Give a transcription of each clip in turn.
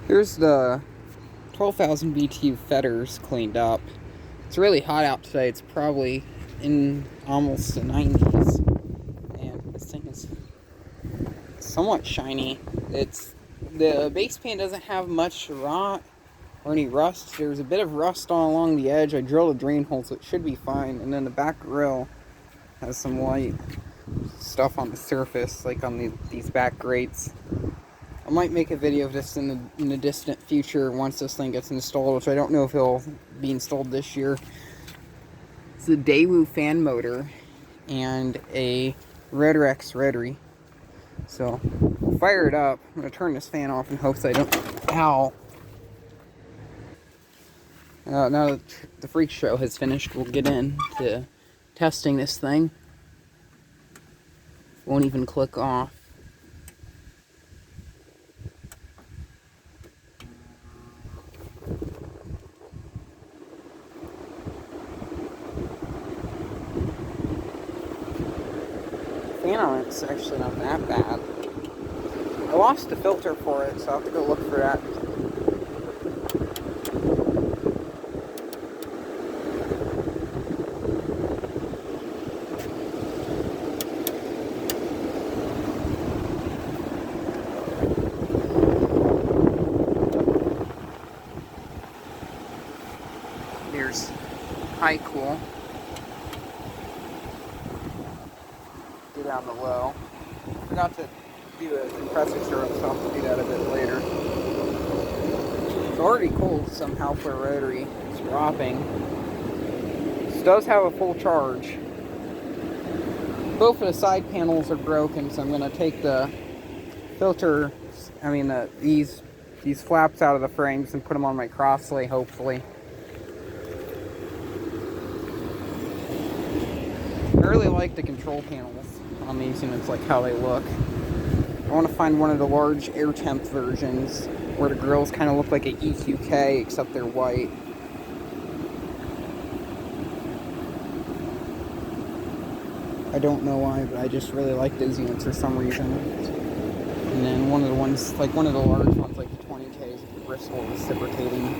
Here's the 12,000 BTU fetters cleaned up. It's really hot out today. It's probably in almost the 90s. And this thing is somewhat shiny. The base paint doesn't have much rot or any rust. There's a bit of rust all along the edge. I drilled a drain hole, so it should be fine. And then the back grill has some white stuff on the surface, like on these back grates. I might make a video of this in the distant future once this thing gets installed, which I don't know if it'll be installed this year. It's a Daewoo fan motor and a Rotarex rotary. So, I'll fire it up. I'm going to turn this fan off in hopes I don't... Ow! Now that the freak show has finished, we'll get into testing this thing. Won't even click off. Fan on it's actually not that bad. I lost the filter for it, so I'll have to go look for that. There's high cool. Do down the low. Forgot to do a compressor syrup, so I'll have to do that a bit later. It's already cold somehow for a rotary. It's dropping. This does have a full charge. Both of the side panels are broken, so I'm going to take the filter, these flaps out of the frames and put them on my Crossley, hopefully. I really like the control panels on these units, like how they look. I want to find one of the large air temp versions where the grills kind of look like an EQK except they're white. I don't know why, but I just really like those units for some reason. And then one of the large ones, like the 20Ks with Bristol reciprocating.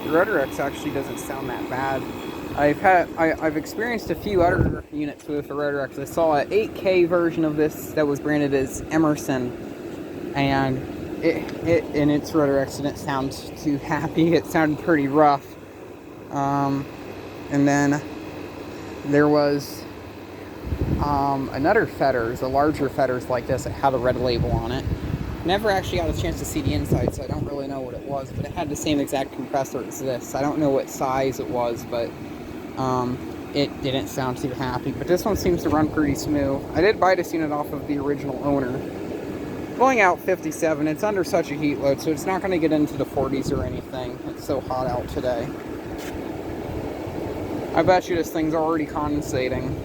The Rotarex actually doesn't sound that bad. I've experienced a few other units with the Rotarex. I saw an 8K version of this that was branded as Emerson, and its Rotarex didn't sound too happy. It sounded pretty rough. And then there was another fetters, a larger fetters like this that had a red label on it. Never actually got a chance to see the inside, so I don't really know what it was, but it had the same exact compressor as this. I don't know what size it was, but it didn't sound too happy. But this one seems to run pretty smooth. I did buy this unit off of the original owner. Going out 57, it's under such a heat load, so it's not going to get into the 40s or anything. It's so hot out today. I bet you this thing's already condensating.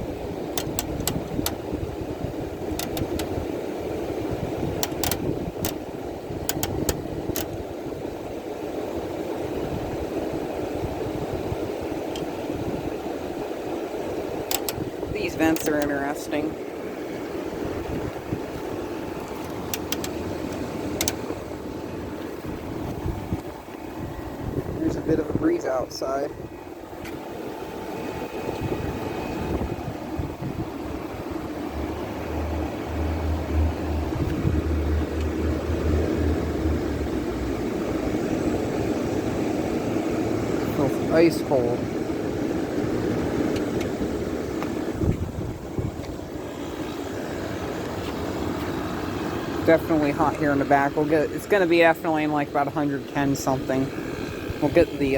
These vents are interesting. There's a bit of a breeze outside. Feels ice cold. Definitely hot here in the back. It's going to be definitely in like about 110 something. We'll get the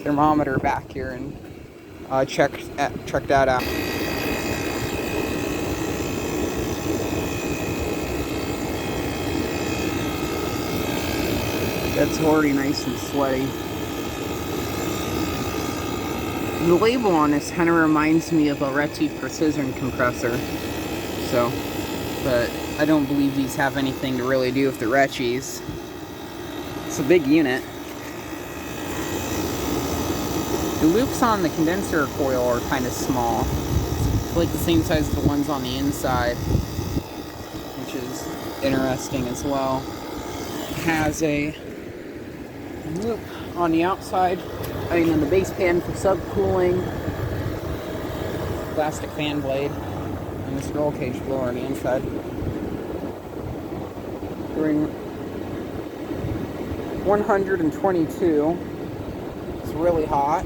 thermometer back here and check that out. That's already nice and sweaty. The label on this kind of reminds me of a Retty Precision compressor. So, but I don't believe these have anything to really do with the Retties. It's a big unit. The loops on the condenser coil are kind of small. It's like the same size as the ones on the inside. which is interesting as well. It has a loop on the outside, on the base pan for subcooling, plastic fan blade, and this roll cage blower on the inside. Doing 122. It's really hot.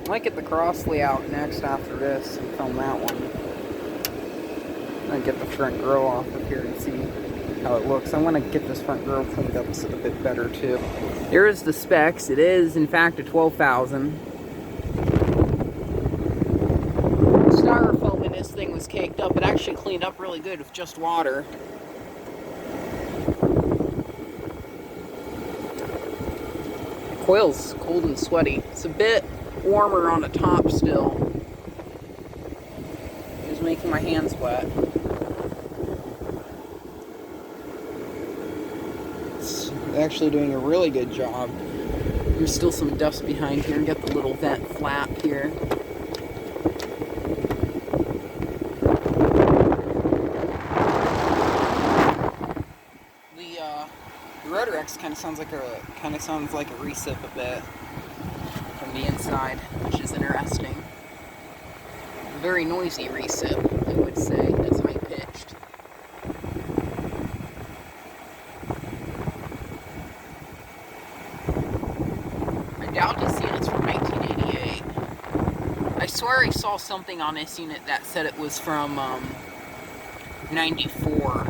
I might get the Crossley out next after this and film that one. And get the front grill off of here and see how it looks. I want to get this front grill cleaned up a bit better too. Here's the specs. It is in fact a 12,000. Styrofoam in this thing was caked up. It actually cleaned up really good with just water. The coil's cold and sweaty. It's a bit warmer on the top still. It's making my hands wet. It's actually doing a really good job. There's still some dust behind here. Got the little vent flap here. The Rotorex kind of sounds like a recip a bit from the inside, which is interesting. A very noisy recip, I would say. That's high pitched. I doubt this unit's from 1988. I swear I saw something on this unit that said it was from 94.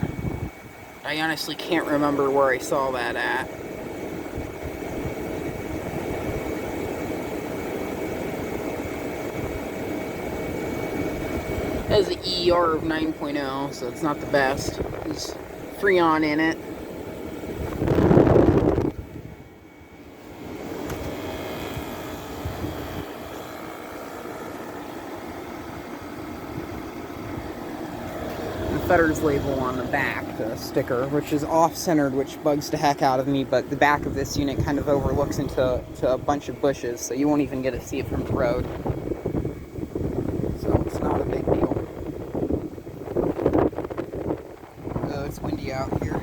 I honestly can't remember where I saw that at. It has an ER of 9.0, so it's not the best. There's Freon in it. Fetter's label on the back, the sticker, which is off-centered, which bugs the heck out of me, but the back of this unit kind of overlooks into a bunch of bushes, so you won't even get to see it from the road. So it's not a big deal. Oh, it's windy out here.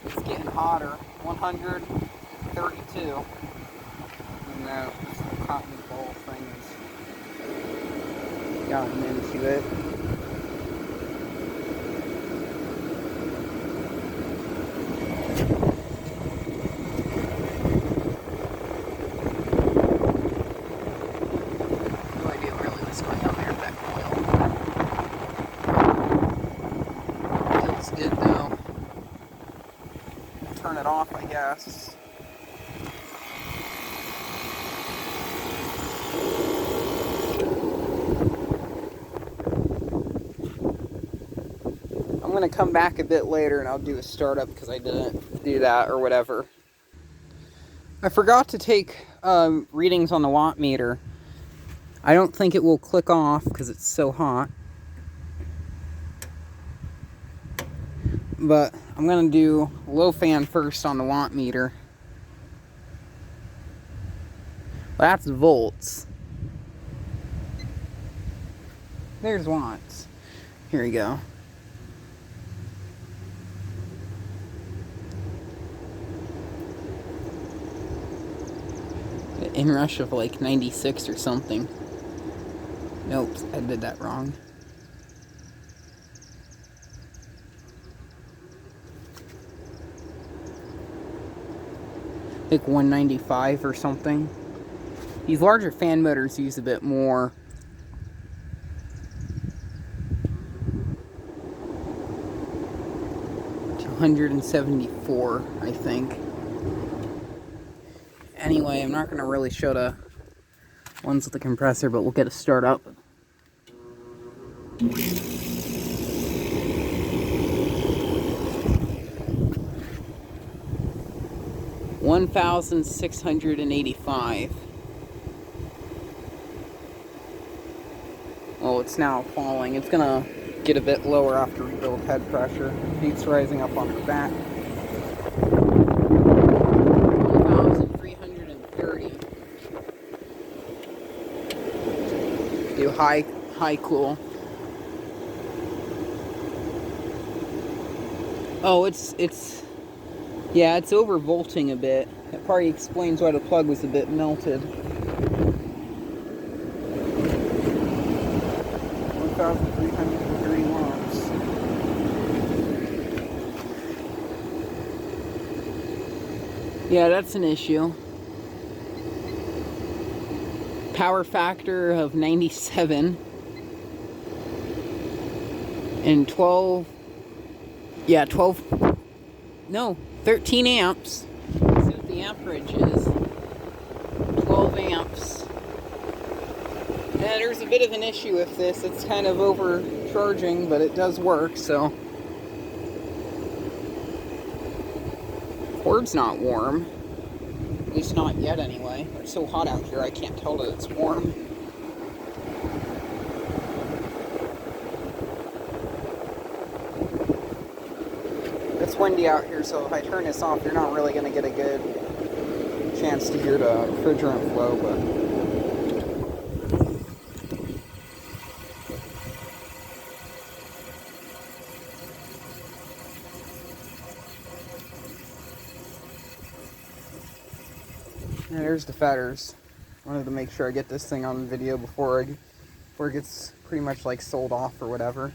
It's getting hotter. 132. And this little cotton ball thing has gotten into it. Good though. Turn it off, I guess. I'm gonna come back a bit later and I'll do a startup because I didn't do that or whatever. I forgot to take readings on the watt meter. I don't think it will click off because it's so hot. But I'm going to do low fan first on the watt meter. That's volts. There's watts. Here we go. An inrush of like 96 or something. Nope, I did that wrong. Like 195 or something. These larger fan motors use a bit more. $274, I think. Anyway, I'm not going to really show the ones with the compressor, but we'll get a start up. 1,685. Oh, it's now falling. It's gonna get a bit lower after we build head pressure. Heat's rising up on the back. 1,330. Do high cool. Oh, yeah, it's overvolting a bit. That probably explains why the plug was a bit melted. 1,330 watts. Yeah, that's an issue. Power factor of 97 and 12. Yeah, 12. No, 13 amps. Let's see what the amperage is. 12 amps. Yeah, there's a bit of an issue with this. It's kind of overcharging, but it does work, so. Cord's not warm. At least not yet, anyway. It's so hot out here, I can't tell that it's warm. It's windy out here, so if I turn this off, you're not really going to get a good chance to hear the refrigerant flow, but... Yeah, there's the fetters. Wanted to make sure I get this thing on video before it gets pretty much like sold off or whatever.